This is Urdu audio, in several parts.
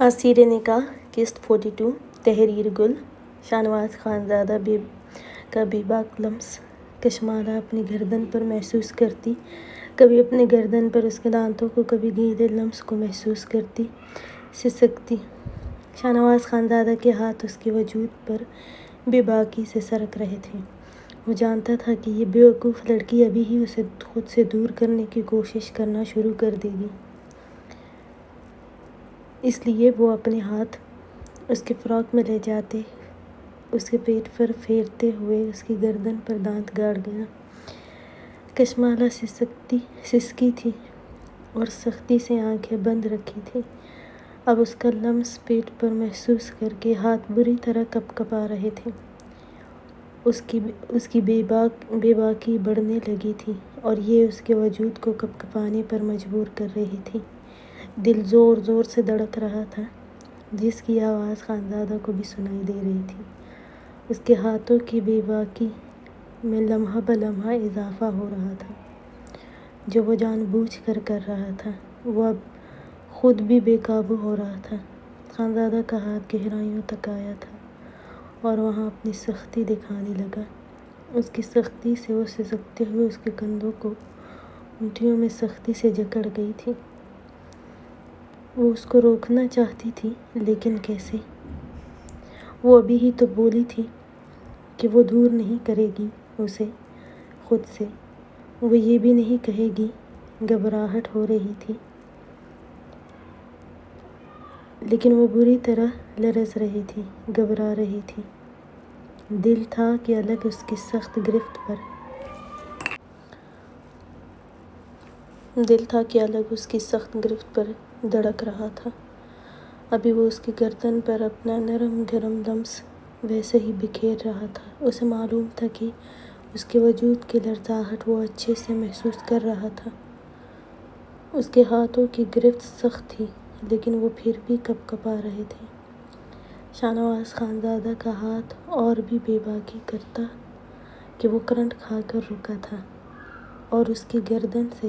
اسیر نکاح قسط 42 تحریر گل شاہنواز خانزادہ کا بے باک لمس کشمالہ اپنی گردن پر محسوس کرتی، کبھی اپنے گردن پر اس کے دانتوں کو، کبھی گیدے لمس کو محسوس کرتی، سسکتی۔ شاہنواز خانزادہ کے ہاتھ اس کے وجود پر بے باکی سے سرک رہے تھے۔ وہ جانتا تھا کہ یہ بیوقوف لڑکی ابھی ہی اسے خود سے دور کرنے کی کوشش کرنا شروع کر دے گی، اس لیے وہ اپنے ہاتھ اس کے فراق میں لے جاتے، اس کے پیٹ پر پھیرتے ہوئے اس کی گردن پر دانت گاڑ گیا۔ کشمالہ سسکی تھی اور سختی سے آنکھیں بند رکھی تھی۔ اب اس کا لمس پیٹ پر محسوس کر کے ہاتھ بری طرح کپکپا رہے تھے۔ اس کی بے باکی بڑھنے لگی تھی اور یہ اس کے وجود کو کپکپانے پر مجبور کر رہی تھی۔ دل زور زور سے دھڑک رہا تھا، جس کی آواز خانزادہ کو بھی سنائی دے رہی تھی۔ اس کے ہاتھوں کی بے باکی میں لمحہ بلمحہ اضافہ ہو رہا تھا، جو وہ جان بوجھ کر رہا تھا۔ وہ اب خود بھی بے قابو ہو رہا تھا۔ خانزادہ کا ہاتھ گہرائیوں تک آیا تھا اور وہاں اپنی سختی دکھانے لگا۔ اس کی سختی سے وہ سسکتے ہوئے اس کے کندھوں کو مٹھیوں میں سختی سے جکڑ گئی تھی۔ وہ اس کو روکنا چاہتی تھی، لیکن کیسے؟ وہ ابھی ہی تو بولی تھی کہ وہ دور نہیں کرے گی اسے خود سے۔ وہ یہ بھی نہیں کہے گی۔ گھبراہٹ ہو رہی تھی، لیکن وہ بری طرح لرز رہی تھی، گھبرا رہی تھی۔ دل تھا کہ الگ اس کی سخت گرفت پر دھڑک رہا تھا۔ ابھی وہ اس کی گردن پر اپنا نرم گرم لمس ویسے ہی بکھیر رہا تھا۔ اسے معلوم تھا کہ اس کے وجود کی لرزاہٹ وہ اچھے سے محسوس کر رہا تھا۔ اس کے ہاتھوں کی گرفت سخت تھی، لیکن وہ پھر بھی کپکپا رہے تھے۔ شاہنواز خانزادہ کا ہاتھ اور بھی بے باکی کرتا کہ وہ کرنٹ کھا کر رکا تھا اور اس کی گردن سے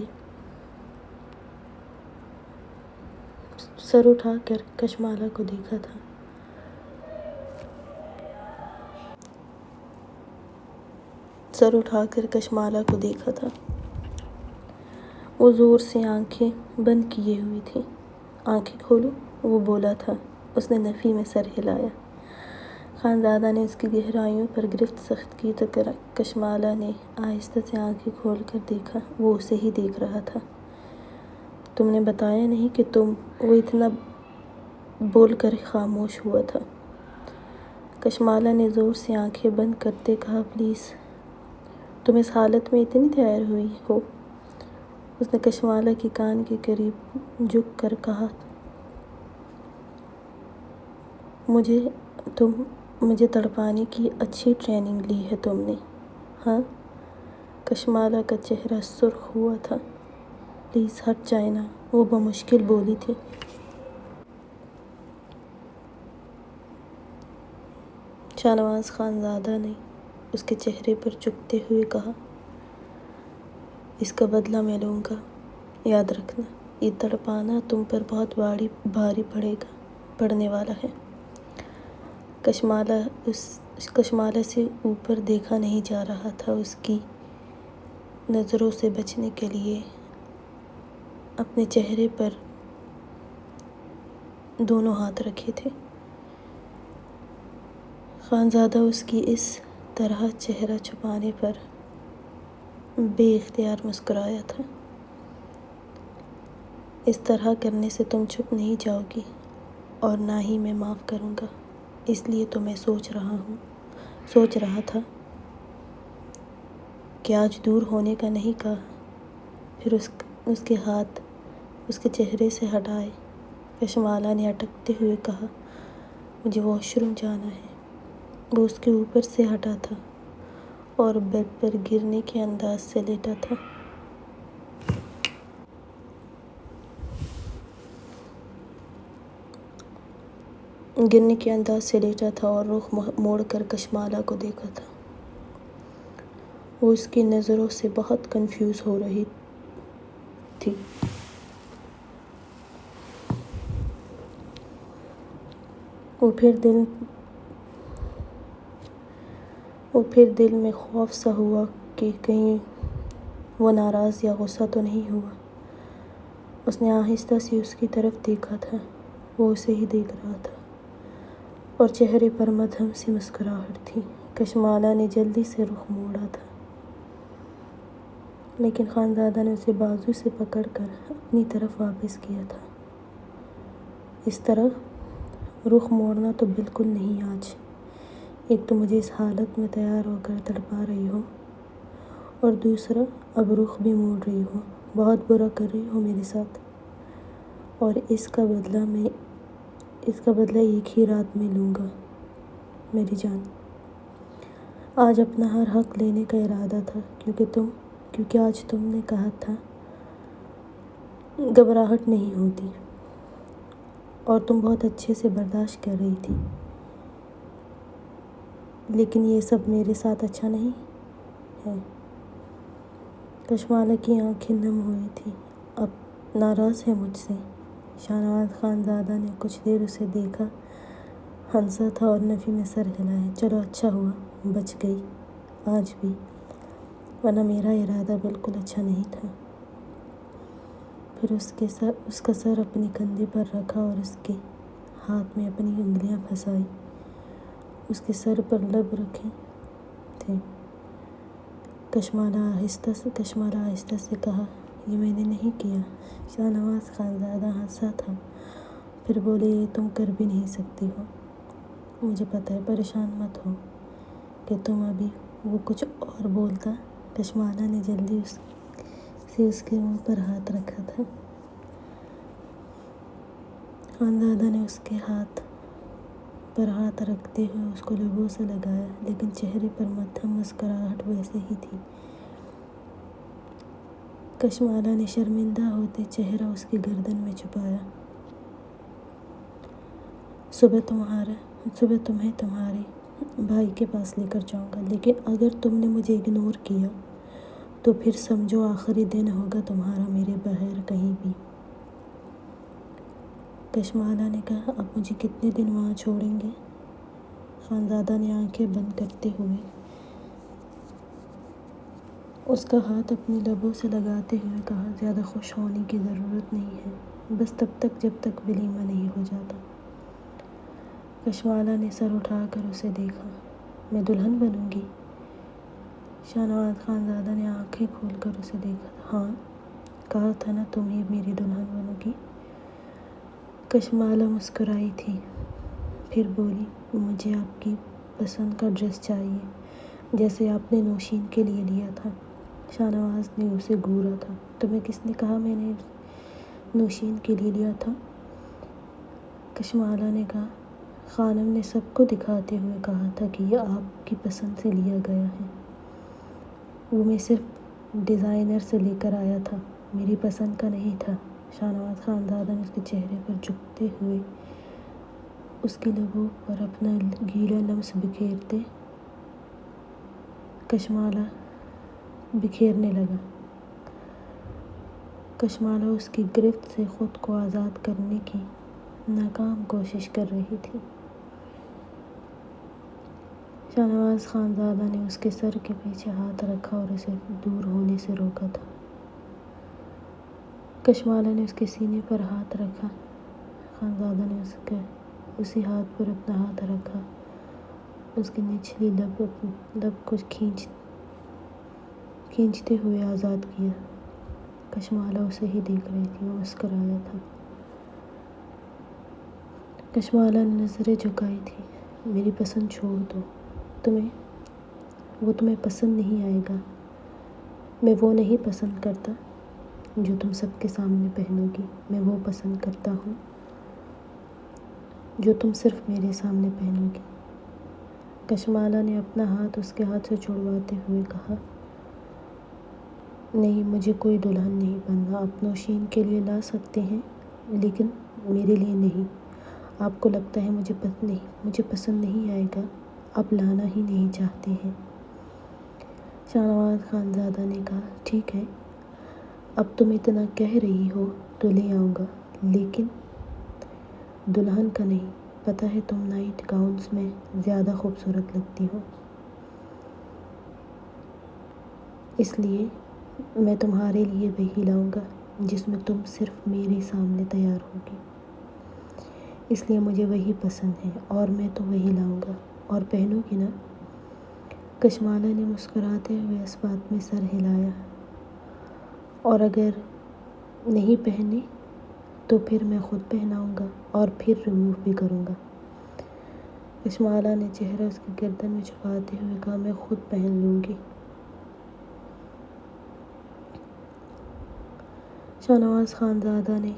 سر اٹھا کر کشمالہ کو دیکھا تھا۔ وہ زور سے آنکھیں بند کیے ہوئی تھی۔ آنکھیں کھولو، وہ بولا تھا۔ اس نے نفی میں سر ہلایا۔ خانزادہ نے اس کی گہرائیوں پر گرفت سخت کی تو کشمالہ نے آہستہ سے آنکھیں کھول کر دیکھا۔ وہ اسے ہی دیکھ رہا تھا۔ تم نے بتایا نہیں کہ وہ اتنا بول کر خاموش ہوا تھا۔ کشمالہ نے زور سے آنکھیں بند کرتے کہا، پلیز، تم اس حالت میں اتنی تیار ہوئی ہو؟ اس نے کشمالہ کے کان کے قریب جھک کر کہا، مجھے تڑپانے کی اچھی ٹریننگ لی ہے تم نے، ہاں؟ کشمالہ کا چہرہ سرخ ہوا تھا۔ پلیز ہٹ جائیں نا، وہ بمشکل بولی تھی۔ شاہنواز خانزادہ نے اس کے چہرے پر چکتے ہوئے کہا، اس کا بدلہ میں لوں گا، یاد رکھنا، یہ تڑپانا تم پر بہت بھاری پڑنے والا ہے۔ کشمالہ سے اوپر دیکھا نہیں جا رہا تھا۔ اس کی نظروں سے بچنے کے لیے اپنے چہرے پر دونوں ہاتھ رکھے تھے۔ خانزادہ اس کی اس طرح چہرہ چھپانے پر بے اختیار مسکرایا تھا۔ اس طرح کرنے سے تم چھپ نہیں جاؤ گی اور نہ ہی میں معاف کروں گا، اس لیے تو میں سوچ رہا تھا کہ آج دور ہونے کا نہیں کہا۔ پھر اس کے ہاتھ اس کے چہرے سے ہٹائے۔ کشمالہ نے اٹکتے ہوئے کہا، مجھے واش روم جانا ہے۔ وہ اس کے اوپر سے ہٹا تھا اور بیڈ پر گرنے کے انداز سے لیٹا تھا اور رخ موڑ کر کشمالہ کو دیکھا تھا۔ وہ اس کی نظروں سے بہت کنفیوز ہو رہی تھی۔ وہ پھر دل میں خوف سا ہوا کہ کہیں وہ ناراض یا غصہ تو نہیں ہوا۔ اس نے آہستہ سے اس کی طرف دیکھا تھا، وہ اسے ہی دیکھ رہا تھا، اور چہرے پر مدھم سی مسکراہٹ تھی۔ کشمالہ نے جلدی سے رخ موڑا تھا، لیکن خانزادہ نے اسے بازو سے پکڑ کر اپنی طرف واپس کیا تھا۔ اس طرح رخ موڑنا تو بالکل نہیں آج۔ ایک تو مجھے اس حالت میں تیار ہو کر تڑپا رہی ہو، اور دوسرا اب رخ بھی موڑ رہی ہو، بہت برا کر رہی ہو میرے ساتھ، اور اس کا بدلہ ایک ہی رات میں لوں گا میری جان۔ آج اپنا ہر حق لینے کا ارادہ تھا، کیونکہ آج تم نے کہا تھا گھبراہٹ نہیں ہوتی، اور تم بہت اچھے سے برداشت کر رہی تھی، لیکن یہ سب میرے ساتھ اچھا نہیں ہے۔ کشمالہ کی آنکھیں نم ہوئی تھیں۔ اب ناراض ہے مجھ سے؟ شاہنواز خانزادہ نے کچھ دیر اسے دیکھا، ہنسا تھا اور نفی میں سر ہلایا۔ چلو اچھا ہوا بچ گئی آج بھی، ورنہ میرا ارادہ بالکل اچھا نہیں تھا۔ پھر اس کا سر اپنے کندھے پر رکھا اور اس کے ہاتھ میں اپنی انگلیاں پھنسائی۔ اس کے سر پر لب رکھے تھے۔ کشمالہ آہستہ سے کہا، یہ میں نے نہیں کیا۔ شاہنواز خانزادہ ہنسا تھا، پھر بولے، یہ تم کر بھی نہیں سکتی ہو۔ مجھے پتہ ہے، پریشان مت ہو کہ تم ابھی۔ وہ کچھ اور بولتا، کشمالہ نے جلدی سے اس کے منہ پر ہاتھ رکھا تھا۔ خانزادہ نے اس کے ہاتھ پر ہاتھ رکھتے ہوئے اس کو لبوں سے لگایا، لیکن چہرے پر مدھم مسکراہٹ ویسے ہی تھی۔ کشمالہ نے شرمندہ ہوتے چہرہ اس کی گردن میں چھپایا۔ صبح تمہیں تمہارے بھائی کے پاس لے کر جاؤں گا، لیکن اگر تم نے مجھے اگنور کیا تو پھر سمجھو آخری دن ہوگا تمہارا میرے بغیر کہیں بھی۔ کشمالہ نے کہا، اب مجھے کتنے دن وہاں چھوڑیں گے؟ خانزادہ نے آنکھیں بند کرتے ہوئے اس کا ہاتھ اپنی لبوں سے لگاتے ہوئے کہا، زیادہ خوش ہونے کی ضرورت نہیں ہے، بس تب تک جب تک ولیمہ نہیں ہو جاتا۔ کشمالہ نے سر اٹھا کر اسے دیکھا۔ میں دلہن بنوں گی؟ شاہنواز خانزادہ نے آنکھیں کھول کر اسے دیکھا۔ ہاں، کہا تھا نا تم ہی میری دلہن بنو گی۔ کشمالہ مسکرائی تھی، پھر بولی، مجھے آپ کی پسند کا ڈریس چاہیے، جیسے آپ نے نوشین کے لیے لیا تھا۔ شاہنواز نے اسے گھورا تھا۔ تمہیں کس نے کہا میں نے نوشین کے لیے لیا تھا؟ کشمالہ نے کہا، خانم نے سب کو دکھاتے ہوئے کہا تھا کہ یہ آپ کی پسند سے لیا گیا ہے۔ وہ میں صرف ڈیزائنر سے لے کر آیا تھا، میری پسند کا نہیں تھا۔ شاہنواز خانزادہ نے اس کے چہرے پر جھکتے ہوئے اس کے لبوں پر اپنا گیلا لمس بکھیرنے لگا۔ کشمالہ اس کی گرفت سے خود کو آزاد کرنے کی ناکام کوشش کر رہی تھی۔ شاہنواز خانزادہ نے اس کے سر کے پیچھے ہاتھ رکھا اور اسے دور ہونے سے روکا تھا۔ کشمالہ نے اس کے سینے پر ہاتھ رکھا۔ خانزادہ نے اسی ہاتھ پر اپنا ہاتھ رکھا، اس کی نچلی لب کو کھینچتے ہوئے آزاد کیا۔ کشمالہ اسے ہی دیکھ رہی تھی، وہ مسکرایا تھا۔ کشمالہ نے نظریں جھکائی تھیں۔ میری پسند چھوڑ دو، وہ تمہیں پسند نہیں آئے گا۔ میں وہ نہیں پسند کرتا جو تم سب کے سامنے پہنو گی، میں وہ پسند کرتا ہوں جو تم صرف میرے سامنے پہنو گی۔ کشمالہ نے اپنا ہاتھ اس کے ہاتھ سے چھڑواتے ہوئے کہا، نہیں، مجھے کوئی دلہن نہیں بننا۔ آپ نوشین کے لیے لا سکتے ہیں، لیکن میرے لیے نہیں۔ آپ کو لگتا ہے مجھے پسند نہیں آئے گا، آپ لانا ہی نہیں چاہتے ہیں۔ شاہنواز خانزادہ نے کہا، ٹھیک ہے، اب تم اتنا کہہ رہی ہو تو لے آؤں گا، لیکن دلہن کا نہیں۔ پتہ ہے تم نائٹ گاؤنز میں زیادہ خوبصورت لگتی ہو، اس لیے میں تمہارے لیے وہی لاؤں گا جس میں تم صرف میرے سامنے تیار ہوگی۔ اس لیے مجھے وہی پسند ہے اور میں تو وہی لاؤں گا اور پہنوں گی نا۔ کشمالہ نے مسکراتے ہوئے اس بات میں سر ہلایا۔ اور اگر نہیں پہنے تو پھر میں خود پہناؤں گا اور پھر ریموو بھی کروں گا۔ کشمالہ نے چہرہ اس کی گردن میں چھپاتے ہوئے کہا، میں خود پہن لوں گی۔ شاہنواز خانزادہ نے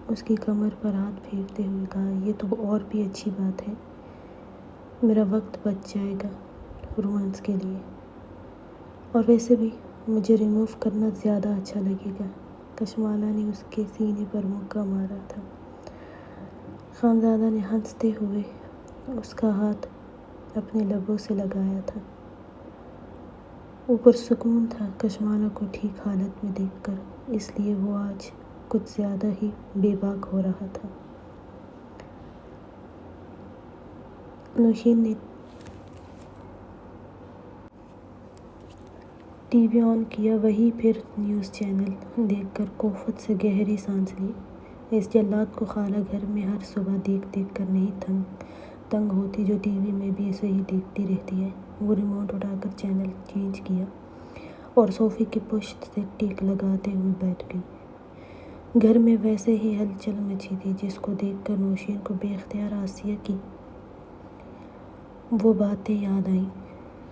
اس کی کمر پر ہاتھ پھیرتے ہوئے کہا، یہ تو اور بھی اچھی بات ہے، میرا وقت بچ جائے گا رومانس کے لیے، اور ویسے بھی مجھے ریموو کرنا زیادہ اچھا لگے گا۔ کشمالہ نے اس کے سینے پر مکہ مارا تھا۔ خانزادہ نے ہنستے ہوئے اس کا ہاتھ اپنے لبوں سے لگایا تھا۔ اوپر سکون تھا کشمالہ کو ٹھیک حالت میں دیکھ کر، اس لیے وہ آج کچھ زیادہ ہی بے باک ہو رہا تھا۔ نوشین نے ٹی وی آن کیا، وہیں پھر نیوز چینل دیکھ کر کوفت سے گہری سانس لی۔ اس جلاد کو خالہ گھر میں ہر صبح دیکھ دیکھ کر نہیں تنگ ہوتی جو ٹی وی میں بھی اسے ہی دیکھتی رہتی ہے۔ وہ ریموٹ اٹھا کر چینل چینج کیا اور صوفے کی پشت سے ٹیک لگاتے ہوئے بیٹھ گئی۔ گھر میں ویسے ہی ہلچل مچی تھی، جس کو دیکھ کر نوشین کو بے اختیار آسیہ کی وہ باتیں یاد آئیں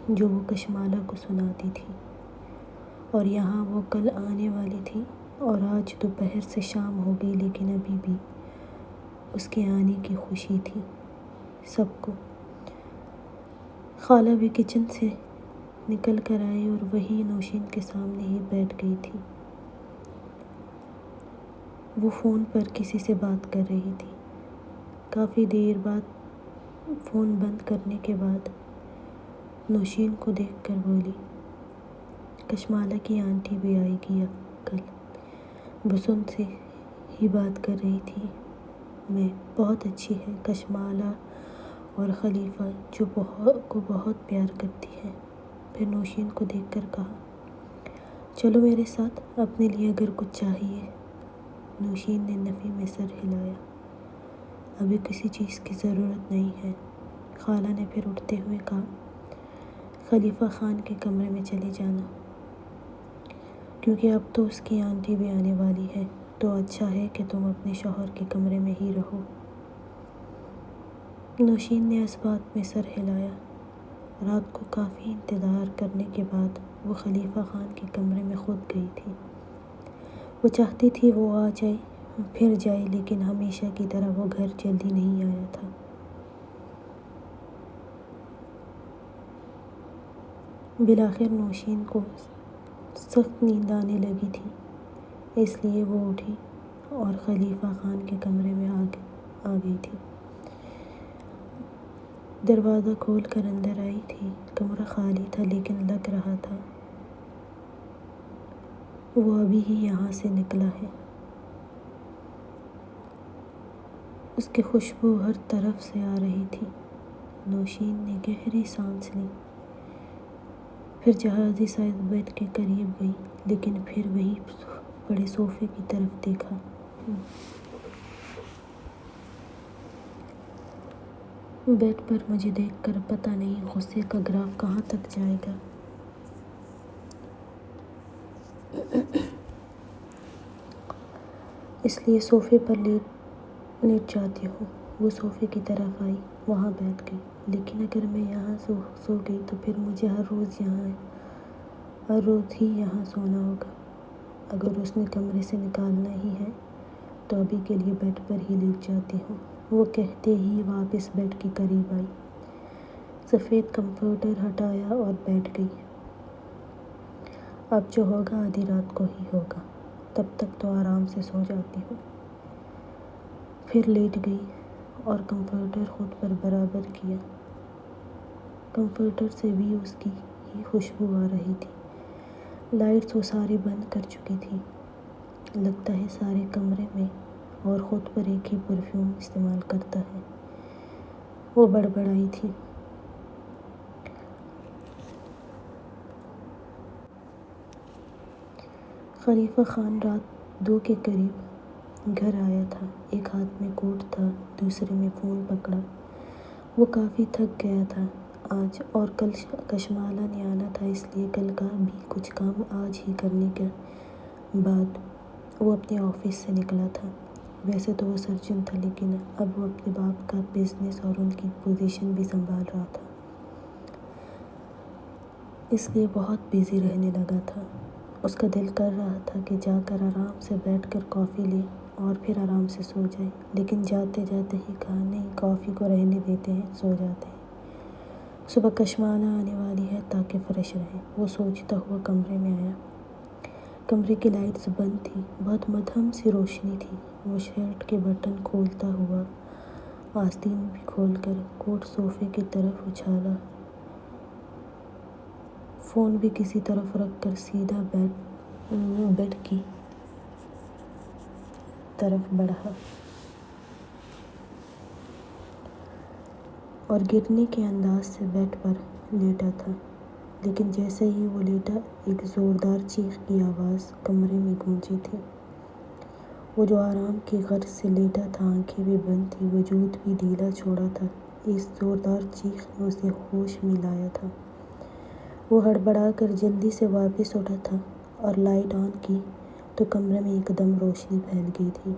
جو وہ کشمالہ کو سناتی تھی، اور یہاں وہ کل آنے والی تھی اور آج دوپہر سے شام ہو گئی، لیکن ابھی بھی اس کے آنے کی خوشی تھی سب کو۔ خالہ بھی کچن سے نکل کر آئی اور وہی نوشین کے سامنے ہی بیٹھ گئی تھی۔ وہ فون پر کسی سے بات کر رہی تھی۔ کافی دیر بعد فون بند کرنے کے بعد نوشین کو دیکھ کر بولی، کشمالہ کی آنٹی بھی آئے گی کل، بس ان سے ہی بات کر رہی تھی میں، بہت اچھی ہے کشمالہ اور خلیفہ جو کو بہت پیار کرتی ہے۔ پھر نوشین کو دیکھ کر کہا، چلو میرے ساتھ، اپنے لیے اگر کچھ چاہیے۔ نوشین نے نفی میں سر ہلایا، ابھی کسی چیز کی ضرورت نہیں ہے۔ خالہ نے پھر اٹھتے ہوئے کہا، خلیفہ خان کے کمرے میں چلے جانا، کیونکہ اب تو اس کی آنٹی بھی آنے والی ہے، تو اچھا ہے کہ تم اپنے شوہر کے کمرے میں ہی رہو۔ نوشین نے اس بات میں سر ہلایا۔ رات کو کافی انتظار کرنے کے بعد وہ خلیفہ خان کے کمرے میں خود گئی تھی۔ وہ چاہتی تھی وہ آ جائے پھر جائے، لیکن ہمیشہ کی طرح وہ گھر جلدی نہیں آیا تھا۔ بالآخر نوشین کو سخت نیند آنے لگی تھی، اس لیے وہ اٹھی اور خلیفہ خان کے کمرے میں آ گئی تھی۔ دروازہ کھول کر اندر آئی تھی۔ کمرہ خالی تھا، لیکن لگ رہا تھا وہ ابھی ہی یہاں سے نکلا ہے۔ اس کی خوشبو ہر طرف سے آ رہی تھی۔ نوشین نے گہری سانس لی، پھر جہازی سائز بیڈ کے قریب گئی، لیکن پھر وہی بڑے صوفے کی طرف دیکھا۔ بیڈ پر مجھے دیکھ کر پتہ نہیں غصے کا گراف کہاں تک جائے گا۔ اس لیے صوفے پر لیٹ جاتی ہوں۔ وہ صوفے کی طرف آئی، وہاں بیٹھ گئی۔ لیکن اگر میں یہاں سو گئی تو پھر مجھے ہر روز ہی یہاں سونا ہوگا۔ اگر اس نے کمرے سے نکالنا ہی ہے تو ابھی کے لیے بیڈ پر ہی لیٹ جاتی ہوں۔ وہ کہتے ہی واپس بیڈ کے قریب آئی، سفید کمفرٹر ہٹایا اور بیٹھ گئی۔ اب جو ہوگا آدھی رات کو ہی ہوگا، تب تک تو آرام سے سو جاتی ہوں۔ پھر لیٹ گئی اور کمفرٹر خود پر برابر کیا۔ کمفرٹر سے بھی اس کی ہی خوشبو آ رہی تھی۔ لائٹس وہ ساری بند کر چکی تھی، لگتا ہے سارے کمرے میں اور خود پر ایک ہی پرفیوم استعمال کرتا ہے۔ وہ بڑبڑائی تھی۔ خلیفہ خان رات 2 کے قریب گھر آیا تھا۔ ایک ہاتھ میں کوٹ تھا، دوسرے میں فون پکڑا۔ وہ کافی تھک گیا تھا آج، اور کل کشمالہ نے آنا تھا، اس لیے کل کا بھی کچھ کام آج ہی کرنے کے بعد وہ اپنے آفس سے نکلا تھا۔ ویسے تو وہ سرجن تھا، لیکن اب وہ اپنے باپ کا بزنس اور ان کی پوزیشن بھی سنبھال رہا تھا، اس لیے بہت بزی رہنے لگا تھا۔ اس کا دل کر رہا تھا کہ جا کر آرام سے بیٹھ کر کافی لے اور پھر آرام سے سو جائے، لیکن جاتے جاتے ہی کہا، نہیں، کافی کو رہنے دیتے ہیں، سو جاتے ہیں۔ صبح کشمالہ آنے والی ہے، تاکہ فریش رہے، وہ سوچتا ہوا کمرے میں آیا۔ کمرے کی لائٹس بند تھی، بہت مدھم سی روشنی تھی۔ وہ شرٹ کے بٹن کھولتا ہوا آستین بھی کھول کر کوٹ صوفے کی طرف اچھالا، فون بھی کسی طرف رکھ کر سیدھا بیڈ کی طرف بڑھا اور گرنے کے انداز سے بیڈ پر لیٹا تھا۔ لیکن جیسے ہی وہ لیٹا، ایک زوردار چیخ کی آواز کمرے میں گونجی تھی۔ وہ جو آرام کی غرض سے لیٹا تھا، آنکھیں بھی بند تھیں، وجود بھی ڈھیلا چھوڑا تھا، اس زوردار چیخ نے اسے ہوش میں لایا تھا۔ وہ ہڑبڑا کر جلدی سے واپس اٹھا تھا اور لائٹ آن کی تو کمرے میں ایک دم روشنی پھیل گئی تھی۔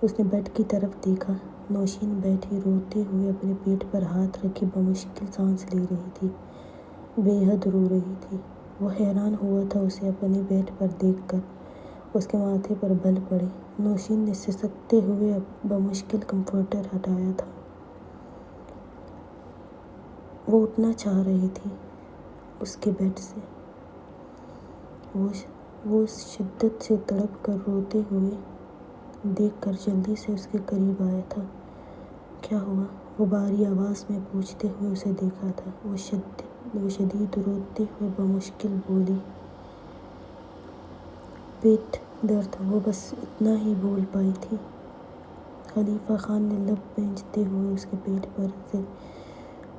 اس نے بیڈ کی طرف دیکھا۔ نوشین بیٹھی روتے ہوئے اپنے پیٹ پر ہاتھ رکھے بمشکل سانس لے رہی تھی، بے حد رو رہی تھی۔ وہ حیران ہوا تھا اسے اپنے بیڈ پر دیکھ کر۔ اس کے ماتھے پر بل پڑے۔ نوشین نے سسکتے ہوئے بمشکل کمفرٹر ہٹایا تھا۔ وہ اٹھنا چاہ رہی تھی اس کے بیڈ سے۔ وہ شدت سے تڑپ کر روتے ہوئے دیکھ کر جلدی سے اس کے قریب آیا تھا۔ کیا ہوا؟ وہ بھاری آواز میں پوچھتے ہوئے اسے دیکھا تھا۔ وہ شدید روتے ہوئے بمشکل بولی، پیٹ درد۔ وہ بس اتنا ہی بول پائی تھی۔ خلیفہ خان نے لب بھینچتے ہوئے اس کے پیٹ پر سے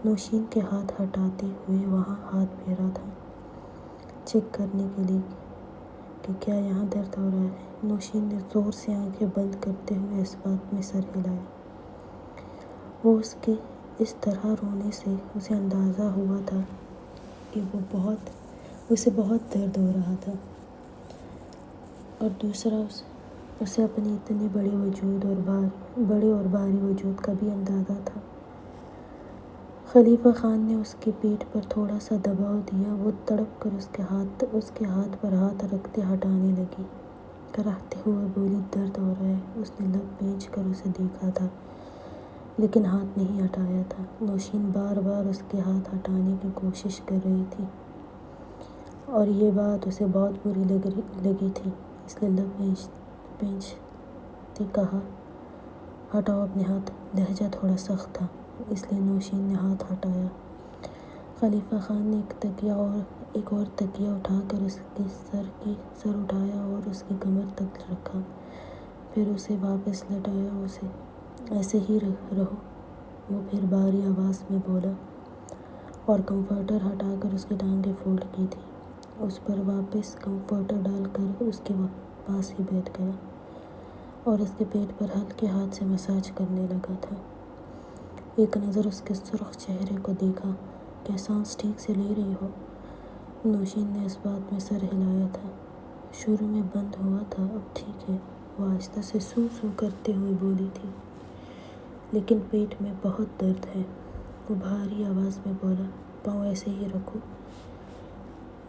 نوشین کے ہاتھ ہٹاتے ہوئے وہاں ہاتھ پھیرا تھا، چیک کرنے کے لیے کہ کیا یہاں درد ہو رہا ہے۔ نوشین نے زور سے آنکھیں بند کرتے ہوئے اس بات میں سر ہلایا۔ وہ اس کے اس طرح رونے سے اسے اندازہ ہوا تھا کہ اسے بہت درد ہو رہا تھا، اور دوسرا اسے اپنے اتنے بڑے اور بھاری وجود کا بھی اندازہ تھا۔ خلیفہ خان نے اس کے پیٹ پر تھوڑا سا دباؤ دیا۔ وہ تڑپ کر اس کے ہاتھ پر ہاتھ رکھتے ہٹانے لگی، کراہتے ہوئے بولی، درد ہو رہا ہے۔ اس نے لب بھینچ کر اسے دیکھا تھا، لیکن ہاتھ نہیں ہٹایا تھا۔ نوشین بار بار اس کے ہاتھ ہٹانے کی کوشش کر رہی تھی، اور یہ بات اسے بہت بری لگی تھی، اس لیے لب بھینچتے کہا، ہٹاؤ اپنے ہاتھ۔ لہجہ تھوڑا سخت تھا، اس لیے نوشین نے ہاتھ ہٹایا۔ خلیفہ خان نے ایک اور تکیہ اٹھا کر اس کے سر اٹھایا اور اس کی کمر تک رکھا، پھر اسے واپس لٹایا۔ ایسے ہی رہو، وہ پھر بھاری آواز میں بولا، اور کمفرٹر ہٹا کر اس کی ٹانگیں فولڈ کی تھی۔ اس پر واپس کمفرٹر ڈال کر اس کے پاس ہی بیٹھ گیا اور اس کے پیٹ پر ہلکے ہاتھ سے مساج کرنے لگا تھا۔ ایک نظر اس کے سرخ چہرے کو دیکھا، کیا سانس ٹھیک سے لے رہی ہو؟ نوشین نے اس بات میں سر ہلایا تھا۔ شروع میں بند ہوا تھا، اب ٹھیک ہے، وہ آہستہ سے سو سو کرتے ہوئے بولی تھی، لیکن پیٹ میں بہت درد ہے۔ وہ بھاری آواز میں بولا، پاؤں ایسے ہی رکھو،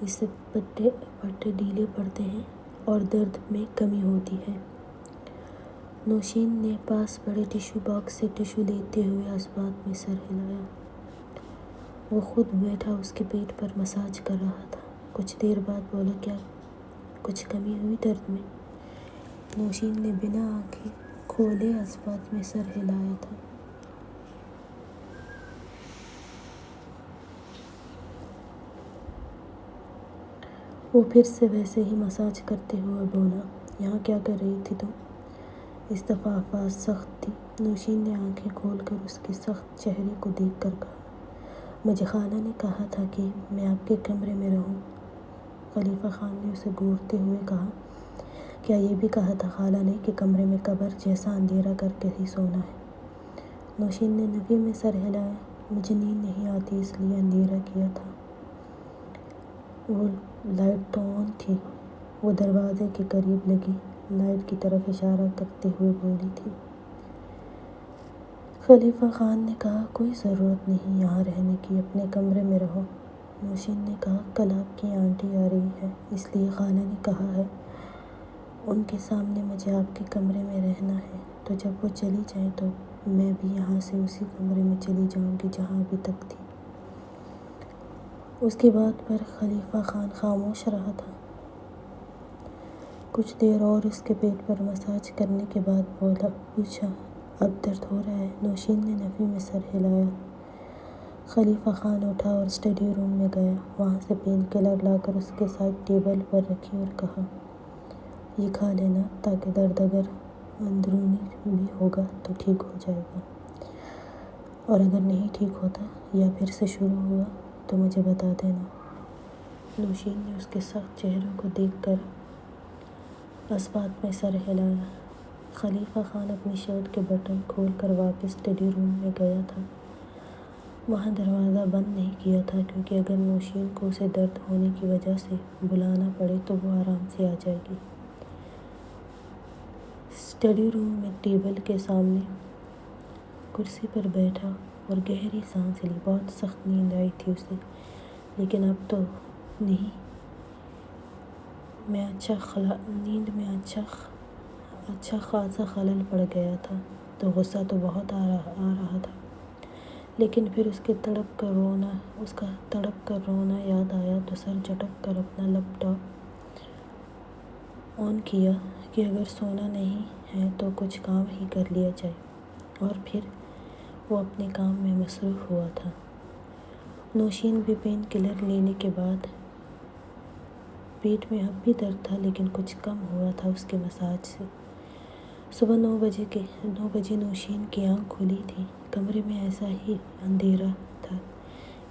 اس سے پٹے ڈھیلے پڑتے ہیں اور درد میں کمی ہوتی ہے۔ نوشین نے پاس پڑے ٹیشو باکس سے ٹیشو لیتے ہوئے اس بات میں سر ہلایا۔ وہ خود بیٹھا اس کے پیٹ پر مساج کر رہا تھا۔ کچھ دیر بعد بولا، کیا کچھ کمی ہوئی درد میں؟ نوشین نے بنا آنکھیں کھولے اس بات میں سر ہلایا تھا۔ وہ پھر سے ویسے ہی مساج کرتے ہوئے بولا، یہاں کیا کر رہی تھی تم؟ اس دفعہ آواز سخت تھی۔ نوشین نے آنکھیں کھول کر اس کے سخت چہرے کو دیکھ کر کہا، مجھے خالہ نے کہا تھا کہ میں آپ کے کمرے میں رہوں۔ خلیفہ خان نے اسے گھورتے ہوئے کہا، کیا یہ بھی کہا تھا خالہ نے کہ کمرے میں قبر جیسا اندھیرا کر کے ہی سونا ہے؟ نوشین نے نفی میں سر ہلایا، مجھے نیند نہیں آتی اس لیے اندھیرا کیا تھا۔ وہ لائٹ تو آن تھی۔ وہ دروازے کے قریب لگی لائٹ کی طرف اشارہ کرتے ہوئے بولی تھی۔ خلیفہ خان نے کہا، کوئی ضرورت نہیں یہاں رہنے کی، اپنے کمرے میں رہو۔ نوشین نے کہا، کل آپ کی آنٹی آ رہی ہے، اس لیے خالہ نے کہا ہے ان کے سامنے مجھے آپ کے کمرے میں رہنا ہے، تو جب وہ چلی جائیں تو میں بھی یہاں سے اسی کمرے میں چلی جاؤں گی جہاں ابھی تک تھی۔ اس کی بات پر خلیفہ خان خاموش رہا تھا۔ کچھ دیر اور اس کے پیٹ پر مساج کرنے کے بعد پوچھا، اب درد ہو رہا ہے؟ نوشین نے نفی میں سر ہلایا۔ خلیفہ خان اٹھا اور اسٹڈی روم میں گیا، وہاں سے پین کلر لا کر اس کے ساتھ ٹیبل پر رکھی اور کہا، یہ کھا لینا تاکہ درد اگر اندرونی بھی ہوگا تو ٹھیک ہو جائے گا، اور اگر نہیں ٹھیک ہوتا یا پھر سے شروع ہوا تو مجھے بتا دینا۔ نوشین نے اس کے سخت چہرے کو دیکھ کر اثبات میں سر ہلایا۔ خلیفہ خان اپنی شرٹ کے بٹن کھول کر واپس اسٹڈی روم میں گیا تھا۔ وہاں دروازہ بند نہیں کیا تھا کیونکہ اگر نوشین کو اسے درد ہونے کی وجہ سے بلانا پڑے تو وہ آرام سے آ جائے گی۔ اسٹڈی روم میں ٹیبل کے سامنے کرسی پر بیٹھا اور گہری سانس لی۔ بہت سخت نیند آئی تھی اسے، لیکن اب تو نیند میں اچھا خاصا خلل پڑ گیا تھا، تو غصہ تو بہت آ رہا تھا، لیکن پھر اس کا تڑپ کر رونا یاد آیا تو سر جھٹک کر اپنا لیپ ٹاپ آن کیا کہ اگر سونا نہیں ہے تو کچھ کام ہی کر لیا جائے، اور پھر وہ اپنے کام میں مصروف ہوا تھا۔ نوشین بھی پین کلر لینے کے بعد پیٹ میں اب بھی درد تھا لیکن کچھ کم ہوا تھا اس کے مساج سے۔ صبح 9 بجے نوشین کی آنکھ کھلی تھی۔ کمرے میں ایسا ہی اندھیرا تھا،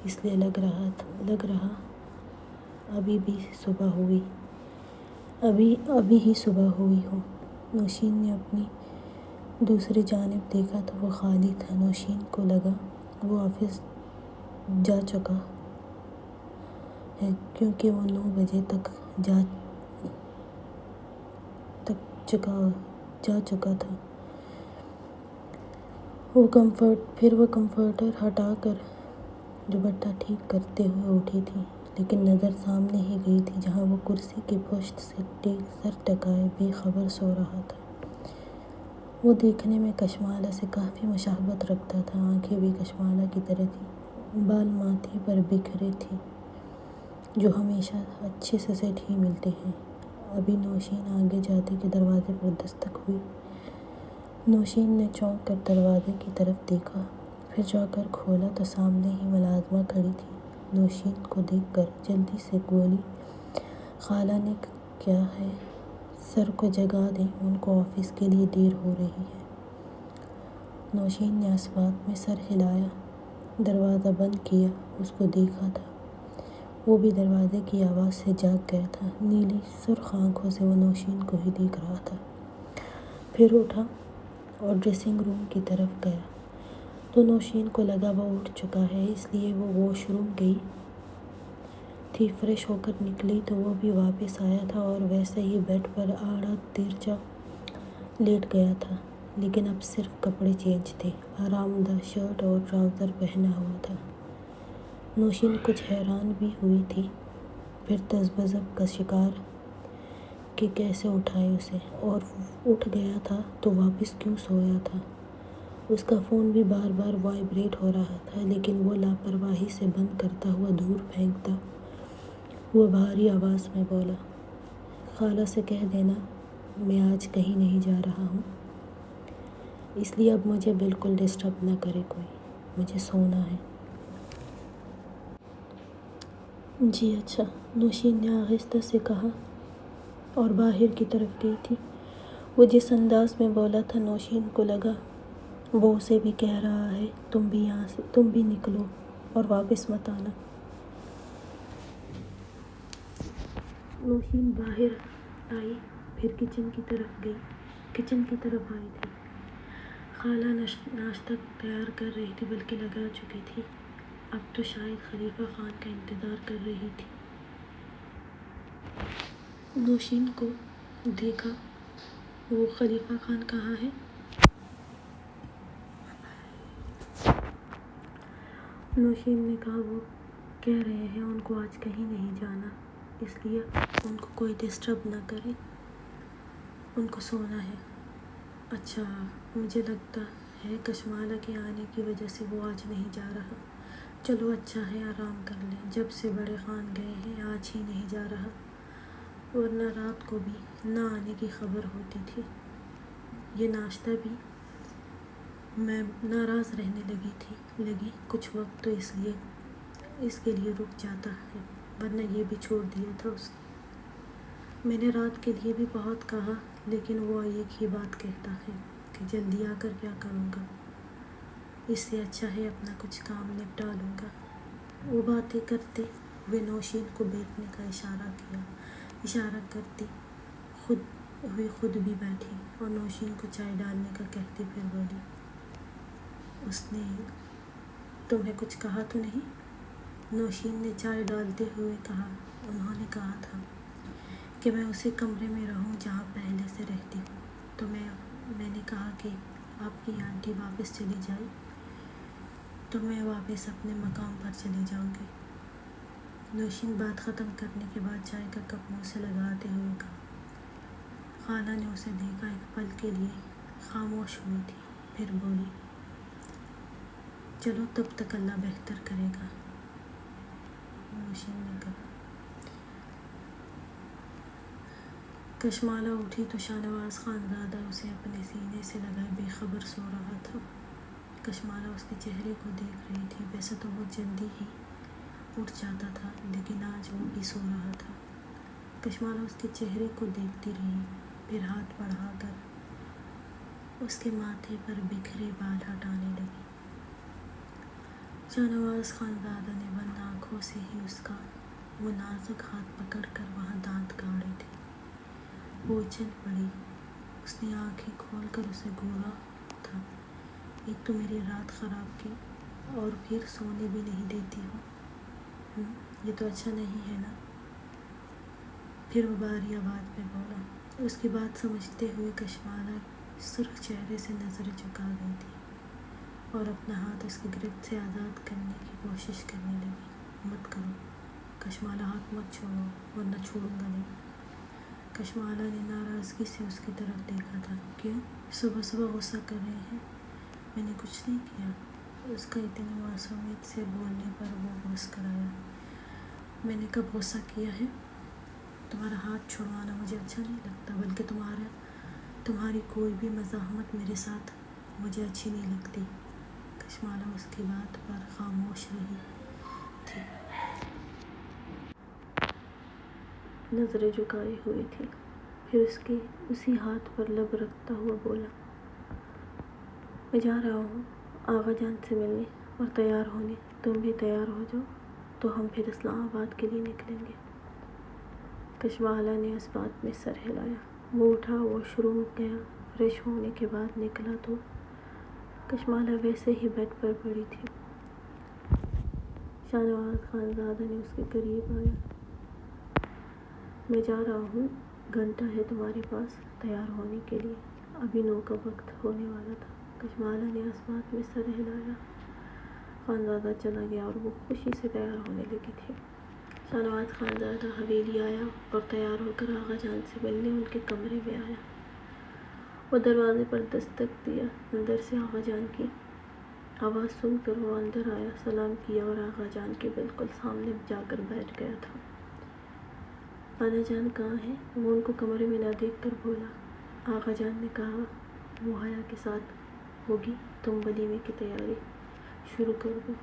اس لیے لگ رہا ابھی ہی صبح ہوئی ہو۔ نوشین نے اپنی دوسری جانب دیکھا تو وہ خالی تھا۔ نوشین کو لگا وہ آفس جا چکا ہے کیونکہ وہ 9 بجے تک جا چکا تھا۔ پھر وہ کمفرٹر ہٹا کر دوپٹہ ٹھیک کرتے ہوئے اٹھی تھی، لیکن نظر سامنے ہی گئی تھی جہاں وہ کرسی کی پشت سے سر ٹکائے بے خبر سو رہا تھا۔ وہ دیکھنے میں کشمالہ سے کافی مشابہت رکھتا تھا، آنکھیں بھی کشمالہ کی طرح تھیں، بال ماتھے پر بکھرے تھے جو ہمیشہ اچھے سے سیٹ ہی ملتے ہیں۔ ابھی نوشین آگے جاتے کہ دروازے پر دستک ہوئی۔ نوشین نے چونک کر دروازے کی طرف دیکھا، پھر جا کر کھولا تو سامنے ہی ملازمہ کھڑی تھی۔ نوشین کو دیکھ کر جلدی سے بولی، خالہ نے کیا ہے سر کو جگا دیں، ان کو آفس کے لیے دیر ہو رہی ہے۔ نوشین نے اثبات میں سر ہلایا، دروازہ بند کیا، اس کو دیکھا تھا وہ بھی دروازے کی آواز سے جاگ گیا تھا۔ نیلی سرخ آنکھوں سے وہ نوشین کو ہی دیکھ رہا تھا۔ پھر اٹھا اور ڈریسنگ روم کی طرف گیا تو نوشین کو لگا وہ اٹھ چکا ہے، اس لیے وہ واش روم گئی تھی۔ فریش ہو کر نکلی تو وہ بھی واپس آیا تھا اور ویسے ہی بیڈ پر آڑا ترچھا لیٹ گیا تھا، لیکن اب صرف کپڑے چینج تھے، آرام دہ شرٹ اور ٹراؤزر پہنا ہوا تھا۔ نوشین کچھ حیران بھی ہوئی تھی، پھر تذبذب کا شکار کہ کیسے اٹھائے اسے، اور اٹھ گیا تھا تو واپس کیوں سویا تھا۔ اس کا فون بھی بار بار وائبریٹ ہو رہا تھا، لیکن وہ لاپرواہی سے بند کرتا ہوا دور پھینکتا ہوا بھاری آواز میں بولا، خالہ سے کہہ دینا میں آج کہیں نہیں جا رہا ہوں، اس لیے اب مجھے بالکل ڈسٹرب نہ کرے کوئی، مجھے سونا ہے۔ جی اچھا، نوشین نے آہستہ سے کہا اور باہر کی طرف گئی تھی۔ وہ جس انداز میں بولا تھا نوشین کو لگا وہ اسے بھی کہہ رہا ہے تم بھی نکلو اور واپس مت آنا۔ نوشین باہر آئی، پھر کچن کی طرف آئی تھی۔ خالہ ناشتہ تیار کر رہی تھی، بلکہ لگا چکی تھی۔ اب تو شاید خلیفہ خان کا انتظار کر رہی تھی۔ نوشین کو دیکھا، وہ خلیفہ خان کہاں ہے؟ نوشین نے کہا وہ کہہ رہے ہیں ان کو آج کہیں نہیں جانا، اس لیے ان کو کوئی ڈسٹرب نہ کرے، ان کو سونا ہے۔ اچھا، مجھے لگتا ہے کشمالہ کے آنے کی وجہ سے وہ آج نہیں جا رہا۔ چلو اچھا ہے، آرام کر لیں، جب سے بڑے خان گئے ہیں آج ہی نہیں جا رہا، ورنہ رات کو بھی نہ آنے کی خبر ہوتی تھی۔ یہ ناشتہ بھی میں ناراض رہنے لگی کچھ وقت تو اس کے لیے رک جاتا ہے، ورنہ یہ بھی چھوڑ دیا تھا اس نے۔ میں نے رات کے لیے بھی بہت کہا، لیکن وہ ایک ہی بات کہتا ہے کہ جلدی آ کر کیا کروں گا، اس سے اچھا ہے اپنا کچھ کام نپٹا لوں گا۔ وہ باتیں کرتے ہوئے نوشین کو بیٹھنے کا اشارہ کرتی خود بھی بیٹھی اور نوشین کو چائے ڈالنے کا کہتی پھر بولی، اس نے تمہیں کچھ کہا تو نہیں؟ نوشین نے چائے ڈالتے ہوئے کہا، انہوں نے کہا تھا کہ میں اسی کمرے میں رہوں جہاں پہلے سے رہتی ہوں، تو میں نے کہا کہ آپ کی آنٹی واپس چلی جائے تو میں واپس اپنے مقام پر چلی جاؤں گی۔ نوشین بات ختم کرنے کے بعد چائے کا کپ منہ سے لگاتے ہوئے کہا۔ خالہ نے اسے دیکھا، ایک پل کے لیے خاموش ہوئی تھی، پھر بولی، چلو تب تک اللہ بہتر کرے گا۔ نوشین نے کہا۔ کشمالہ اٹھی تو شاہنواز خانزادہ اسے اپنے سینے سے لگائے بے خبر سو رہا تھا۔ کشمالہ اس کے چہرے کو دیکھ رہی تھی، ویسے تو وہ جلدی ہی اٹھ جاتا تھا، لیکن آج وہ بھی سو رہا تھا۔ کشمالہ اس کے چہرے کو دیکھتی رہی، پھر ہاتھ بڑھا کر اس کے ماتھے پر بکھرے بال ہٹانے لگی۔ شاہنواز خانزادہ نے بند آنکھوں سے ہی اس کا وہ نازک ہاتھ پکڑ کر وہاں دانت گاڑے تھے۔ وہ اچھل پڑی، اس نے آنکھیں کھول کر اسے گھورا تھا، ایک تو میری رات خراب کی اور پھر سونے بھی نہیں دیتی ہو، یہ تو اچھا نہیں ہے نا؟ پھر وہ بھاری آواز میں بولا۔ اس کی بات سمجھتے ہوئے کشمالہ سرخ چہرے سے نظر جھکا گئی تھی اور اپنا ہاتھ اس کی گرفت سے آزاد کرنے کی کوشش کرنے لگی۔ مت کرو کشمالہ، ہاتھ مت چھوڑو ورنہ چھوڑوں گا نہیں۔ کشمالہ نے ناراضگی سے اس کی طرف دیکھا تھا۔ کیوں صبح غصہ کر رہے ہیں؟ میں نے کچھ نہیں کیا۔ اس کا اتنی معصومیت سے بولنے پر وہ ہنس کر آیا۔ میں نے کب غصہ کیا ہے؟ تمہارا ہاتھ چھڑوانا مجھے اچھا نہیں لگتا، بلکہ تمہاری کوئی بھی مزاحمت میرے ساتھ مجھے اچھی نہیں لگتی۔ کشمالہ اس کی بات پر خاموش رہی تھی، نظریں جھکائے ہوئی تھی، پھر اس کے اسی ہاتھ پر لب رکھتا ہوا بولا، میں جا رہا ہوں آغا جان سے ملنے اور تیار ہونے، تم بھی تیار ہو جاؤ تو ہم پھر اسلام آباد کے لیے نکلیں گے۔ کشمالہ نے اس بات میں سر ہلایا۔ وہ اٹھا، واش روم گیا، فریش ہونے کے بعد نکلا تو کشمالہ ویسے ہی بیڈ پر پڑی تھی۔ شاہنواز خانزادہ نے اس کے قریب آیا۔ میں جا رہا ہوں، گھنٹہ ہے تمہارے پاس تیار ہونے کے لیے، ابھی 9 کا وقت ہونے والا تھا۔ کشمالہ نے اس بات میں سر ہلایا۔ خانزادہ چلا گیا اور وہ خوشی سے تیار ہونے لگی تھی۔ شاہنواز خانزادہ حویلی آیا اور تیار ہو کر آغا جان سے ملنے ان کے کمرے میں آیا۔ وہ دروازے پر دستک دیا، اندر سے آغا جان کی آواز سن کر وہ اندر آیا، سلام کیا اور آغا جان کے بالکل سامنے جا کر بیٹھ گیا تھا۔ خالہ جان کہاں ہیں؟ وہ ان کو کمرے میں نہ دیکھ کر بولا۔ آغا جان نے کہا وہ حیا کے ساتھ ہوگی، تم ولیمے کی تیاری شروع کر دو۔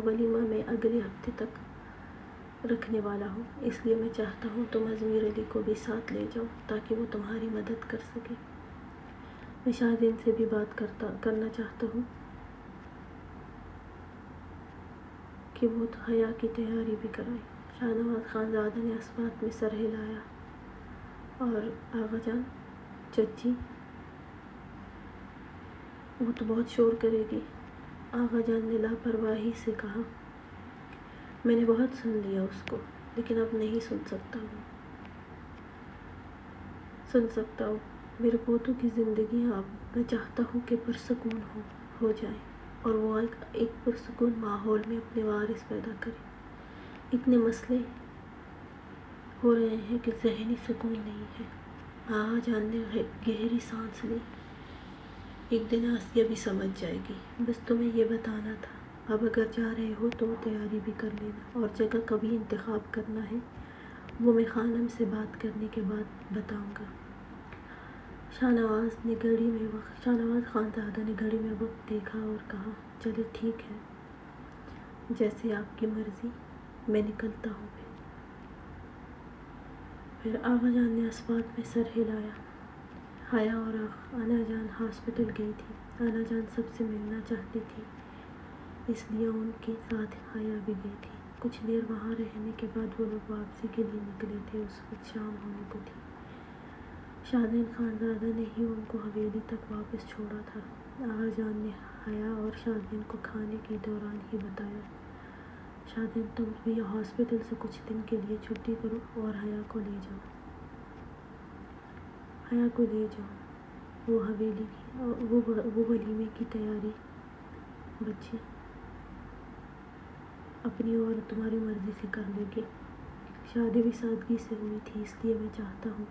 ولیمہ میں اگلے ہفتے تک رکھنے والا ہوں، اس لیے میں چاہتا ہوں تم ازمیر علی کو بھی ساتھ لے جاؤ تاکہ وہ تمہاری مدد کر سکے۔ میں شاہدین سے بھی بات کرنا چاہتا ہوں کہ وہ حیا کی تیاری بھی کرائے۔ شاہ نواز خانزادہ نے اس بات میں سر ہلایا اور آغا جان، چچی وہ تو بہت شور کرے گی۔ آغا جان نے لاپرواہی سے کہا، میں نے بہت سن لیا اس کو، لیکن اب نہیں سن سکتا ہوں۔ میرے پوتوں کی زندگی اب میں چاہتا ہوں کہ پرسکون ہو جائے اور وہ ایک پرسکون ماحول میں اپنے وارث پیدا کرے۔ اتنے مسئلے ہو رہے ہیں کہ ذہنی سکون نہیں ہے۔ آغا جان نے گہری سانس لی۔ ایک دن آسیہ بھی سمجھ جائے گی۔ بس تمہیں یہ بتانا تھا۔ اب اگر جا رہے ہو تو تیاری بھی کر لینا، اور جگہ کبھی انتخاب کرنا ہے وہ میں خانم سے بات کرنے کے بعد بتاؤں گا۔ شاہ نواز خانزادہ نے گھڑی میں وقت دیکھا اور کہا، چلے ٹھیک ہے، جیسے آپ کی مرضی، میں نکلتا ہوں۔ پھر آغا جان نے اس بات میں سر ہلایا۔ حیا اور انا جان ہاسپٹل گئی تھی۔ انا جان سب سے ملنا چاہتی تھی، اس لیے ان کے ساتھ حیا بھی گئی تھی۔ کچھ دیر وہاں رہنے کے بعد وہ لوگ واپسی کے لیے نکلے تھے۔ اس وقت شام ہونے کو تھی۔ شاہدین خانزادہ نے ہی ان کو حویلی تک واپس چھوڑا تھا۔ آغا جان نے حیا اور شاہدین کو کھانے کے دوران ہی بتایا، شاہدین تم بھی ہاسپٹل سے کچھ دن کے لیے چھٹی کرو اور حیا کو لے جاؤ۔ وہ ولیمے کی تیاری بچے اپنی اور تمہاری مرضی سے کر لے گے۔ شادی بھی سادگی سے ہوئی تھی، اس لیے میں چاہتا ہوں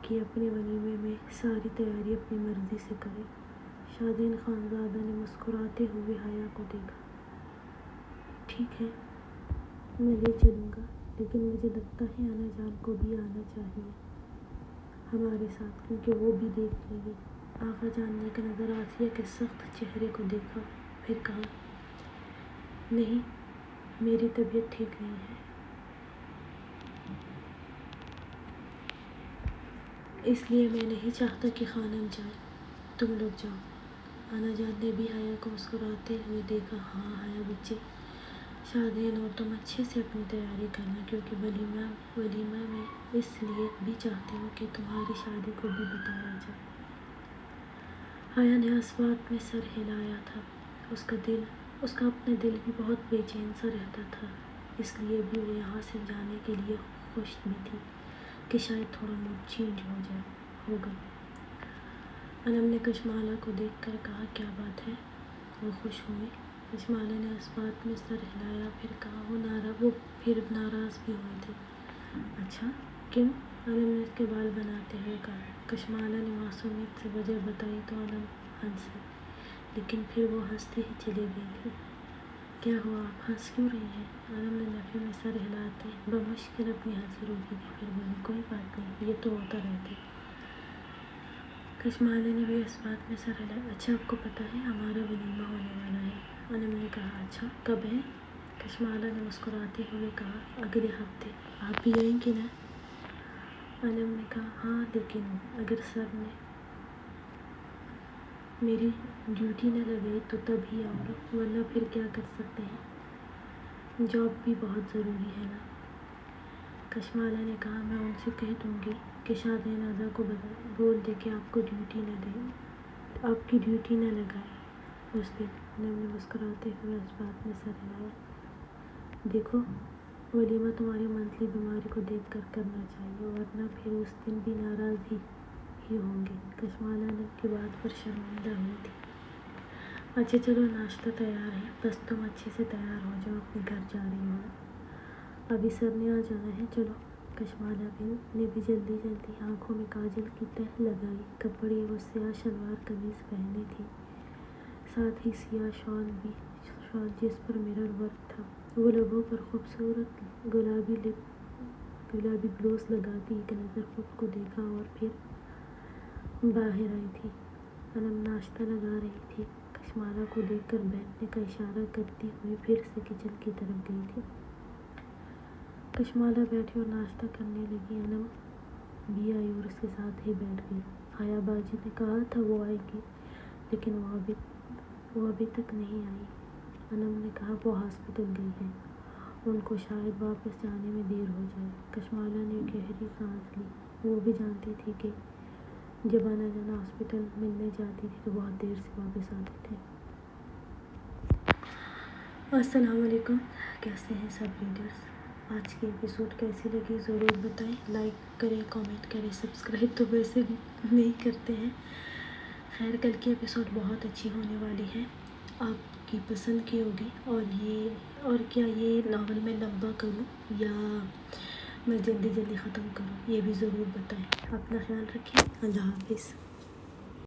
کہ اپنے ولیمے میں ساری تیاری اپنی مرضی سے کرے۔ شاہدین خانزادہ نے مسکراتے ہوئے حیا کو دیکھا۔ ٹھیک ہے، میں لے چلوں گا، لیکن مجھے لگتا ہے انا جان کو بھی آنا چاہیے ہمارے ساتھ، کیونکہ وہ بھی دیکھ لے گی۔ آغا جان نے ایک نظر آسیہ کے سخت چہرے کو دیکھا، پھر کہا، نہیں، میری طبیعت ٹھیک نہیں ہے، اس لیے میں نہیں چاہتا کہ خانم جائے، تم لوگ جاؤ۔ انا جان نے بھی حیا کو مسکراتے ہوئے دیکھا۔ ہاں حیا بچے، شاہدین اور تم اچھے سے اپنی تیاری کرنا، کیونکہ ولیمہ میں اس لیے بھی چاہتی ہوں کہ تمہاری شادی کو بھی بتایا جائے۔ حیا نے اس بات میں سر ہلایا تھا۔ اس کا اپنا دل بھی بہت بے چین سا رہتا تھا، اس لیے بھی وہ یہاں سے جانے کے لیے خوش بھی تھی کہ شاید تھوڑا موڈ چینج ہوگا۔ انم نے کشمالہ کو دیکھ کر کہا، کیا بات ہے، وہ خوش ہوئے؟ کشمالہ نے اس بات میں سر ہلایا، پھر کہا، وہ پھر ناراض بھی ہوئے تھے۔ اچھا، کیوں؟ انم نے اس کے بال بناتے ہوئے کہا۔ کشمالہ نے معصومیت سے وجہ بتائی تو انم ہنسی، لیکن پھر وہ ہنستی ہی چلی گئی تھی۔ کیا ہوا، آپ ہنس کیوں رہی ہیں؟ انم نے نفی میں سر ہلاتے بمشکل اپنی ہنسی روکی تھی، پھر بولی، کوئی بات نہیں، یہ تو ہوتا رہتا ہے۔ کشمالہ نے بھی اس بات میں سر ہلایا۔ اچھا، آپ کو پتہ ہے ہمارا ولیمہ ہونے والا ہے؟ انم نے کہا، اچھا، کب ہے؟ کشمالہ نے مسکراتے ہوئے کہا، اگلے ہفتے، آپ بھی آئیں گی نا؟ انم نے کہا، ہاں، لیکن اگر سر نے میری ڈیوٹی نہ لگائی تو تب ہی آؤں گا، ورنہ پھر کیا کر سکتے ہیں، جاب بھی بہت ضروری ہے نا۔ کشمالہ نے کہا، میں ان سے کہہ دوں گی کہ شاہدین آزا کو بول دے کہ آپ کی ڈیوٹی نہ لگائے اس دن۔ انم نے مسکراتے ہوئے اس بات میں سر ہلایا۔ دیکھو، ولیمہ تمہاری منتھلی بیماری کو دیکھ کر کرنا چاہیے، ورنہ پھر اس دن بھی ناراض ہی ہوں گے۔ کشمالہ انم کی بات پر شرمندہ ہوئی تھی۔ اچھا چلو، ناشتہ تیار ہے، بس تم اچھے سے تیار ہو جاؤ، اپنے گھر جا رہی ہو نا، ابھی سر نے آ جانا ہے، چلو۔ کشمالہ نے بھی جلدی آنکھوں میں کاجل کی تہ لگائی، کپڑے وہ سیاہ شلوار قمیض پہنے تھی، ساتھ ہی سیاہ شال جس پر مرر ورک تھا۔ وہ لبوں پر خوبصورت گلابی گلوس لگاتی ایک نظر خود کو دیکھا اور پھر باہر آئی تھی۔ انم ناشتہ لگا رہی تھی، کشمالہ کو دیکھ کر بیٹھنے کا اشارہ کرتی ہوئی پھر سے کچن کی طرف گئی تھی۔ کشمالہ بیٹھی اور ناشتہ کرنے لگی۔ انم بھی آئی اور اس کے ساتھ ہی بیٹھ گئی۔ حیا باجی نے کہا تھا وہ آئے گی، لیکن وہ ابھی تک نہیں آئی۔ انم نے کہا وہ ہاسپٹل گئی ہے، ان کو شاید واپس جانے میں دیر ہو جائے۔ کشمالہ نے گہری سانس لی۔ وہ بھی جانتی تھی کہ جب انا جان ہاسپٹل ملنے جاتی تھی تو بہت دیر سے واپس آتے تھے۔ السلام علیکم، کیسے ہیں سب ریڈرز؟ آج کی ایپیسوڈ کیسی لگی ضرور بتائیں، لائک کریں، کامنٹ کریں، سبسکرائب تو ویسے بھی نہیں کرتے ہیں۔ خیر، کل کی ایپیسوڈ بہت اچھی ہونے والی ہے، آپ کی پسند کی ہوگی۔ اور کیا یہ ناول میں لمبا کروں یا میں جلدی ختم کروں، یہ بھی ضرور بتائیں۔ اپنا خیال رکھیں، اللہ حافظ۔